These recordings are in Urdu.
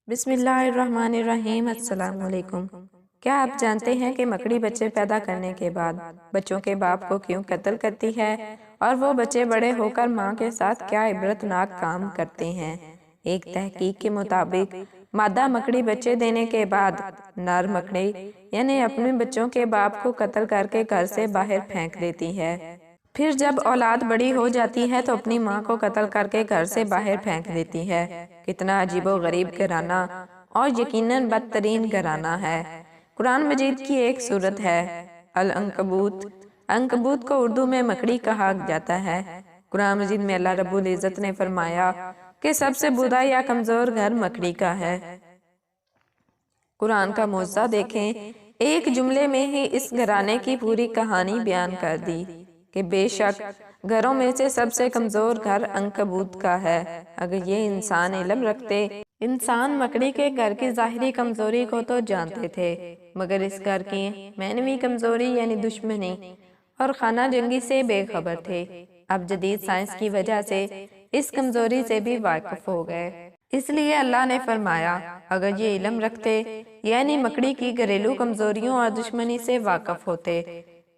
بسم اللہ الرحمن الرحیم۔ السلام علیکم۔ کیا آپ جانتے ہیں کہ مکڑی بچے پیدا کرنے کے بعد بچوں کے باپ کو کیوں قتل کرتی ہے اور وہ بچے بڑے ہو کر ماں کے ساتھ کیا عبرتناک کام کرتے ہیں؟ ایک تحقیق کے مطابق مادہ مکڑی بچے دینے کے بعد نر مکڑی یعنی اپنے بچوں کے باپ کو قتل کر کے گھر سے باہر پھینک دیتی ہے۔ پھر جب اولاد بڑی ہو جاتی ہے تو اپنی ماں کو قتل کر کے گھر سے باہر پھینک دیتی ہے۔ کتنا عجیب و غریب گھرانہ اور یقیناً بدترین گھرانہ ہے۔ قرآن مجید کی ایک سورت ہے العنکبوت۔ عنکبوت کو اردو میں مکڑی کہا جاتا ہے۔ قرآن مجید میں اللہ رب العزت نے فرمایا کہ سب سے برا یا کمزور گھر مکڑی کا ہے۔ قرآن کا معجزہ دیکھیں، ایک جملے میں ہی اس گھرانے کی پوری کہانی بیان کر دی کہ بے شک گھروں میں سے سب سے کمزور گھر عنکبوت کا ہے۔ اگر یہ انسان علم رکھتے، انسان مکڑی کے گھر کی ظاہری کمزوری کو تو جانتے تھے، مگر اس گھر کی معنوی کمزوری یعنی دشمنی اور خانہ جنگی سے بے خبر تھے۔ اب جدید سائنس کی وجہ سے اس کمزوری سے بھی واقف ہو گئے۔ اس لیے اللہ نے فرمایا اگر یہ علم رکھتے یعنی مکڑی کی گھریلو کمزوریوں اور دشمنی سے واقف ہوتے۔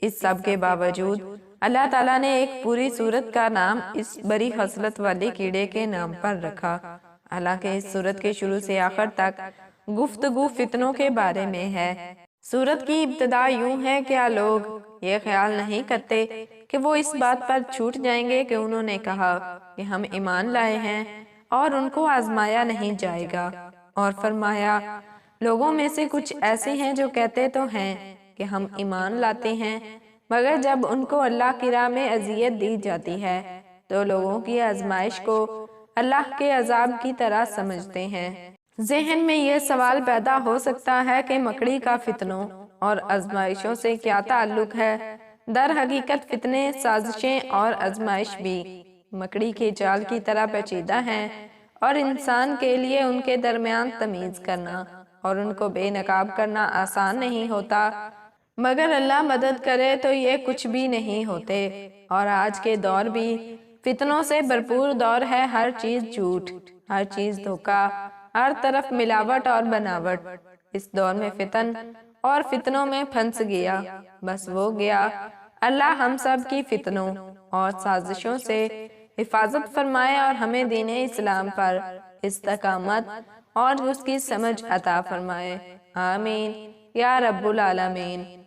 اس سب کے باوجود اللہ تعالیٰ نے ایک پوری سورت کا نام اس بری خصلت والے کیڑے کے نام پر رکھا۔ حالانکہ اس سورت کے شروع سے آخر تک گفتگو فتنوں کے بارے میں ہے۔ سورت کی ابتدا یوں ہے، کیا لوگ یہ خیال نہیں کرتے کہ وہ اس بات پر چھوٹ جائیں گے کہ انہوں نے کہا کہ ہم ایمان لائے ہیں اور ان کو آزمایا نہیں جائے گا؟ اور فرمایا لوگوں میں سے کچھ ایسے ہیں جو کہتے تو ہیں کہ ہم ایمان لاتے ہیں، مگر جب ان کو اللہ کی راہ میں اذیت دی جاتی ہے تو لوگوں کی آزمائش کو اللہ کے عذاب کی طرح سمجھتے ہیں۔ ذہن میں یہ سوال پیدا ہو سکتا ہے کہ مکڑی کا فتنوں اور آزمائشوں سے کیا تعلق ہے؟ در حقیقت فتنے، سازشیں اور آزمائش بھی مکڑی کے جال کی طرح پیچیدہ ہیں اور انسان کے لیے ان کے درمیان تمیز کرنا اور ان کو بے نقاب کرنا آسان نہیں ہوتا، مگر اللہ مدد کرے تو یہ کچھ بھی نہیں ہوتے۔ اور آج کے دور بھی فتنوں سے بھرپور دور ہے، ہر چیز جھوٹ، ہر چیز دھوکا، ہر طرف ملاوٹ اور بناوٹ۔ اس دور میں فتن اور فتنوں میں پھنس گیا، بس وہ گیا۔ اللہ ہم سب کی فتنوں اور سازشوں سے حفاظت فرمائے اور ہمیں دین اسلام پر استقامت اور اس کی سمجھ عطا فرمائے۔ آمین یا رب العالمین۔